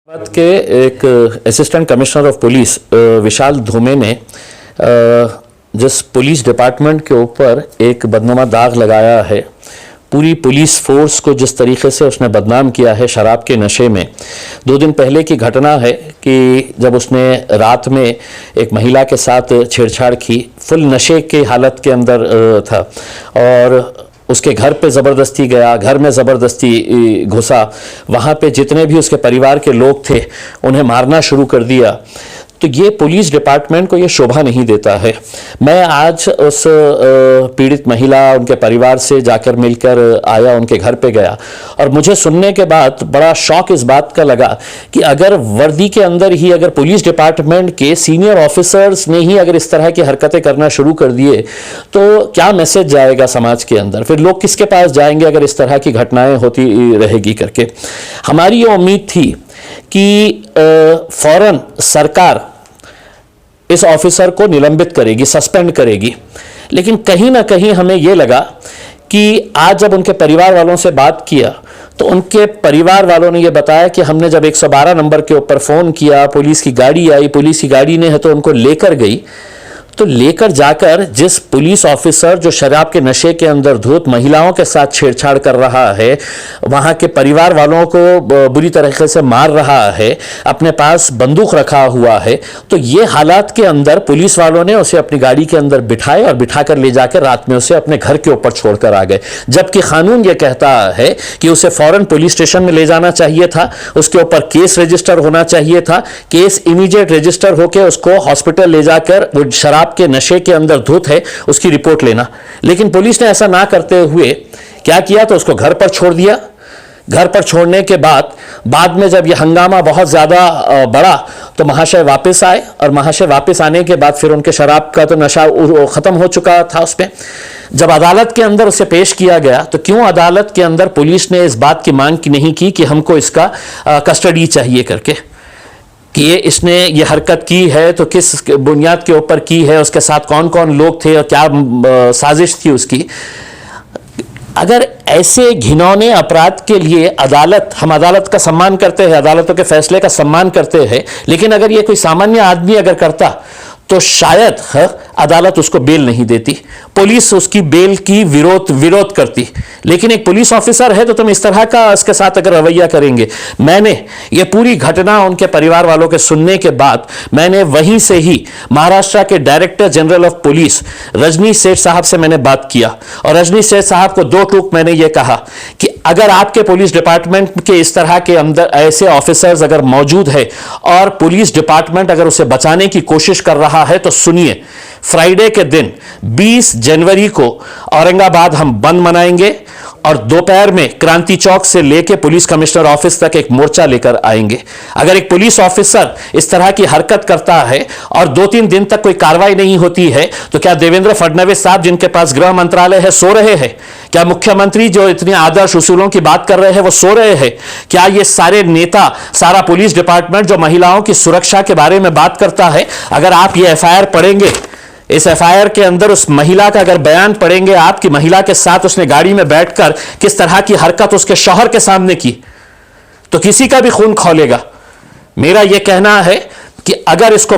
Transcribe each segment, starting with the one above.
बात के एक असिस्टेंट कमिश्नर ऑफ पुलिस विशाल धूमे ने जिस पुलिस डिपार्टमेंट के ऊपर एक बदनुमा दाग लगाया है, पूरी पुलिस फोर्स को जिस तरीके से उसने बदनाम किया है शराब के नशे में। 2 दिन पहले की घटना है कि जब उसने रात में एक महिला के साथ छेड़छाड़ की, फुल नशे के हालत के अंदर था और उसके घर पे ज़बरदस्ती गया, घर में ज़बरदस्ती घुसा, वहाँ पे जितने भी उसके परिवार के लोग थे उन्हें मारना शुरू कर दिया। तो ये पुलिस डिपार्टमेंट को ये शोभा नहीं देता है। मैं आज उस पीड़ित महिला, उनके परिवार से जाकर मिलकर आया, उनके घर पे गया और मुझे सुनने के बाद बड़ा शौक इस बात का लगा कि अगर वर्दी के अंदर ही अगर पुलिस डिपार्टमेंट के सीनियर ऑफिसर्स ने ही अगर इस तरह की हरकतें करना शुरू कर दिए तो क्या मैसेज जाएगा समाज के अंदर? फिर लोग किसके पास जाएंगे अगर इस तरह की घटनाएं होती रहेगी करके। हमारी ये उम्मीद थी कि फौरन सरकार इस ऑफिसर को निलंबित करेगी, सस्पेंड करेगी, लेकिन कहीं ना कहीं हमें यह लगा कि आज जब उनके परिवार वालों से बात किया तो उनके परिवार वालों ने यह बताया कि हमने जब 112 नंबर के ऊपर फ़ोन किया, पुलिस की गाड़ी आई, पुलिस की गाड़ी ने है तो उनको लेकर गई, तो लेकर जाकर जिस पुलिस ऑफिसर जो शराब के नशे के अंदर धुत महिलाओं के साथ छेड़छाड़ कर रहा है, वहाँ के परिवार वालों को बुरी तरीके से मार रहा है, अपने पास बंदूक रखा हुआ है, तो ये हालात के अंदर पुलिस वालों ने उसे अपनी गाड़ी के अंदर बिठाए और बिठाकर ले जाकर रात में उसे अपने घर के ऊपर छोड़कर आ गए। जबकि कानून ये कहता है कि उसे फौरन पुलिस स्टेशन में ले जाना चाहिए था, उसके ऊपर केस रजिस्टर होना चाहिए था, केस इमीडिएट रजिस्टर होकर उसको हॉस्पिटल ले जाकर वो शराब के नशे के अंदर धुत है उसकी रिपोर्ट लेना। लेकिन पुलिस ने ऐसा ना करते हुए क्या किया, तो उसको घर पर छोड़ दिया। घर पर छोड़ने के बाद में जब यह हंगामा बहुत ज्यादा बढ़ा तो महाशय वापस आए और महाशय वापस आने के बाद फिर उनके शराब का तो नशा खत्म हो चुका था उस पे। जब अदालत के अंदर उसे पेश किया गया तो क्यों अदालत के अंदर पुलिस ने इस बात की मांग नहीं की कि हमको इसका कस्टडी चाहिए करके, कि इसने ये हरकत की है तो किस बुनियाद के ऊपर की है, उसके साथ कौन कौन लोग थे और क्या साजिश थी उसकी। अगर ऐसे घिनौने अपराध के लिए हम अदालत का सम्मान करते हैं, अदालतों के फैसले का सम्मान करते हैं, लेकिन अगर ये कोई सामान्य आदमी अगर करता तो शायद अदालत उसको बेल नहीं देती, पुलिस उसकी बेल की विरोध करती। लेकिन एक पुलिस ऑफिसर है तो तुम इस तरह का इसके साथ अगर रवैया करेंगे। मैंने ये पूरी घटना उनके परिवार वालों के सुनने के बाद मैंने वहीं से ही महाराष्ट्र के director general of police Rajnish Seth साहब से मैंने बात किया और रजनीश सेठ साहब को 2 टूक मैंने ये कहा कि अगर आपके पुलिस डिपार्टमेंट के इस तरह के अंदर ऐसे ऑफिसर्स अगर मौजूद है और पुलिस डिपार्टमेंट अगर उसे बचाने की कोशिश कर रहा है तो सुनिए, फ्राइडे के दिन 20 जनवरी को औरंगाबाद हम बंद मनाएंगे और दोपहर में क्रांति चौक से लेकर पुलिस कमिश्नर ऑफिस तक एक मोर्चा लेकर आएंगे। अगर एक पुलिस ऑफिसर इस तरह की हरकत करता है और 2-3 दिन तक कोई कार्रवाई नहीं होती है तो क्या देवेंद्र फडणवीस साहब जिनके पास गृह मंत्रालय है सो रहे हैं? क्या मुख्यमंत्री जो इतने आदर्श उसूलों की बात कर रहे हैं वो सो रहे हैं? क्या ये सारे नेता, सारा पुलिस डिपार्टमेंट जो महिलाओं की सुरक्षा के बारे में बात करता है, अगर आप ये एफआईआर पढ़ेंगे, इस एफआईआर के अंदर उस महिला का अगर बयान पढ़ेंगे आप कि महिला के साथ उसने गाड़ी में बैठकर किस तरह की हरकत उसके शौहर के सामने की, तो किसी का भी खून खौलेगा। मेरा यह कहना है कि अगर इसको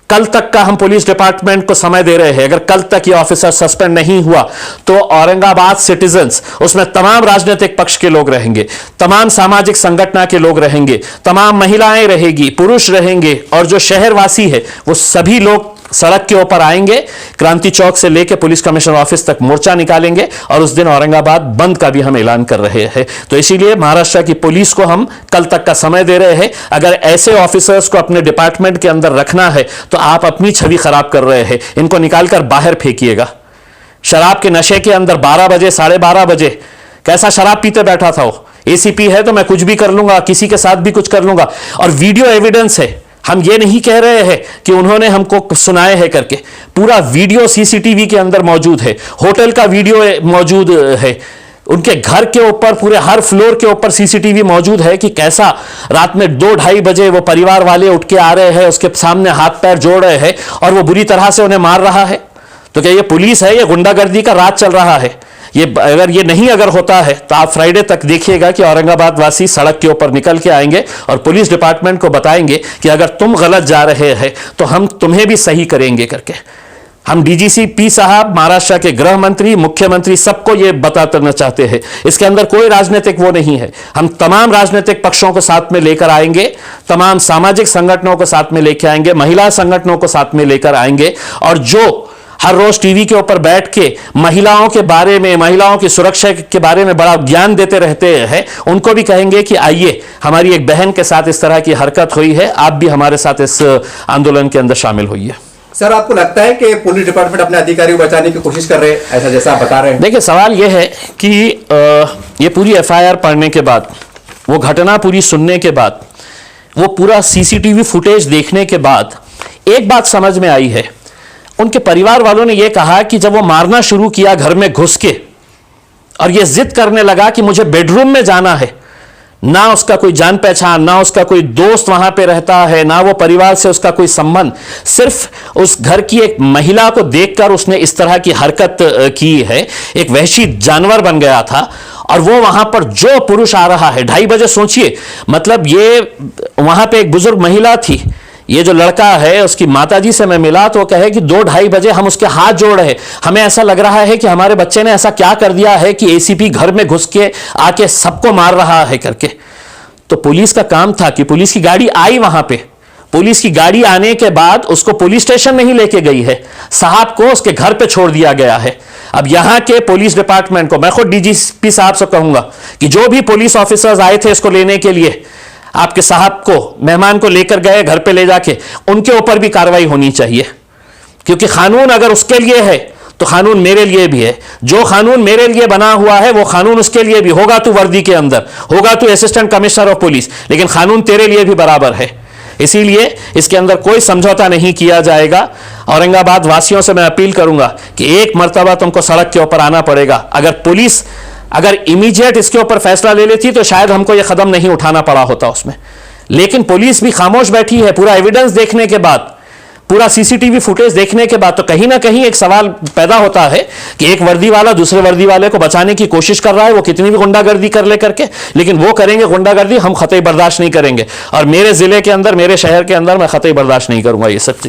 कल तक का हम पुलिस डिपार्टमेंट को समय दे रहे हैं, अगर कल तक ये ऑफिसर सस्पेंड नहीं हुआ तो औरंगाबाद सिटीजन्स, उसमें तमाम राजनीतिक पक्ष के लोग रहेंगे, तमाम सामाजिक संगठन के लोग रहेंगे, तमाम महिलाएं रहेगी, पुरुष रहेंगे और जो शहरवासी है वो सभी लोग सड़क के ऊपर आएंगे, क्रांति चौक से लेकर पुलिस कमिश्नर ऑफिस तक मोर्चा निकालेंगे और उस दिन औरंगाबाद बंद का भी हम ऐलान कर रहे हैं। तो इसीलिए महाराष्ट्र की पुलिस को हम कल तक का समय दे रहे हैं। अगर ऐसे ऑफिसर्स को अपने डिपार्टमेंट के अंदर रखना है तो आप अपनी छवि खराब कर रहे हैं, इनको निकालकर बाहर फेंकिएगा। शराब के नशे के अंदर 12 बजे 12:30 बजे कैसा शराब पीते बैठा था वो। एसीपी है तो मैं कुछ भी कर लूंगा, किसी के साथ भी कुछ कर लूंगा, और वीडियो एविडेंस है। हम ये नहीं कह रहे हैं कि उन्होंने हमको सुनाए है करके, पूरा वीडियो सीसीटीवी के अंदर मौजूद है, होटल का वीडियो मौजूद है, उनके घर के ऊपर पूरे हर फ्लोर के ऊपर सीसीटीवी मौजूद है कि कैसा रात में 2-2:30 बजे वो परिवार वाले उठ के आ रहे हैं, उसके सामने हाथ पैर जोड़ रहे हैं और वो बुरी तरह से उन्हें मार रहा है। तो क्या ये पुलिस है या गुंडागर्दी का राज चल रहा है? ये अगर ये नहीं अगर होता है तो आप फ्राइडे तक देखिएगा कि औरंगाबाद वासी सड़क के ऊपर निकल के आएंगे और पुलिस डिपार्टमेंट को बताएंगे कि अगर तुम गलत जा रहे हैं तो हम तुम्हें भी सही करेंगे करके। हम डीजीसी पी साहब, महाराष्ट्र के गृह मंत्री, मुख्यमंत्री सबको ये बताना चाहते हैं। इसके अंदर कोई राजनीतिक वो नहीं है। हम तमाम राजनीतिक पक्षों को साथ में लेकर आएंगे, तमाम सामाजिक संगठनों को साथ में लेकर आएंगे, महिला संगठनों को साथ में लेकर आएंगे, और जो हर रोज टीवी के ऊपर बैठ के महिलाओं के बारे में, महिलाओं की सुरक्षा के बारे में बड़ा ज्ञान देते रहते हैं, उनको भी कहेंगे कि आइए, हमारी एक बहन के साथ इस तरह की हरकत हुई है, आप भी हमारे साथ इस आंदोलन के अंदर शामिल होइए। सर, आपको लगता है कि पुलिस डिपार्टमेंट अपने अधिकारियों को बचाने की कोशिश कर रहे हैं, ऐसा जैसा आप बता रहे हैं? देखिए, सवाल यह है कि ये पूरी एफआईआर पढ़ने के बाद, वो घटना पूरी सुनने के बाद, वो पूरा सीसीटीवी फुटेज देखने के बाद एक बात समझ में आई है। उनके परिवार वालों ने यह कहा कि जब वो मारना शुरू किया घर में घुस के, और ये जिद करने लगा कि मुझे बेडरूम में जाना है, ना उसका कोई जान पहचान, ना उसका कोई दोस्त वहां पे रहता है, ना वो परिवार से उसका कोई संबंध, सिर्फ उस घर की एक महिला को देखकर उसने इस तरह की हरकत की है। एक वहशी जानवर बन गया था, और वो वहां पर जो पुरुष आ रहा है 2:30 बजे, सोचिए, मतलब ये वहां पे एक बुजुर्ग महिला थी, ये जो लड़का है उसकी माताजी से मैं मिला तो वो कहे कि 2-2:30 बजे हम उसके हाथ जोड़ रहे, हमें ऐसा लग रहा है कि हमारे बच्चे ने ऐसा क्या कर दिया है कि एसीपी घर में घुस के आके सबको मार रहा है करके। तो पुलिस का काम था कि पुलिस की गाड़ी आई वहां पे, पुलिस की गाड़ी आने के बाद उसको पुलिस स्टेशन नहीं लेके गई है, साहब को उसके घर पे छोड़ दिया गया है। अब यहां के पुलिस डिपार्टमेंट को, मैं खुद डीजीपी साहब से कहूंगा कि जो भी पुलिस ऑफिसर्स आए थे इसको लेने के लिए, आपके साहब को, मेहमान को लेकर गए घर पे ले जाके, उनके ऊपर भी कार्रवाई होनी चाहिए, क्योंकि कानून अगर उसके लिए है तो कानून मेरे लिए भी है। जो कानून मेरे लिए बना हुआ है वो कानून उसके लिए भी होगा। तू वर्दी के अंदर होगा, तू असिस्टेंट कमिश्नर ऑफ पुलिस, लेकिन कानून तेरे लिए भी बराबर है। इसीलिए इसके अंदर कोई समझौता नहीं किया जाएगा। औरंगाबाद वासियों से मैं अपील करूंगा कि एक मर्तबा तुमको सड़क के ऊपर आना पड़ेगा। अगर पुलिस अगर इमीडिएट इसके ऊपर फैसला ले लेती तो शायद हमको यह कदम नहीं उठाना पड़ा होता उसमें, लेकिन पुलिस भी खामोश बैठी है। पूरा एविडेंस देखने के बाद, पूरा सीसीटीवी फुटेज देखने के बाद, तो कहीं ना कहीं एक सवाल पैदा होता है कि एक वर्दी वाला दूसरे वर्दी वाले को बचाने की कोशिश कर रहा है, वो कितनी भी गुंडागर्दी कर ले करके, लेकिन वो करेंगे गुंडागर्दी, हम खतई बर्दाश्त नहीं करेंगे। और मेरे जिले के अंदर, मेरे शहर के अंदर मैं खतई बर्दाश्त नहीं करूंगा ये सब चीज।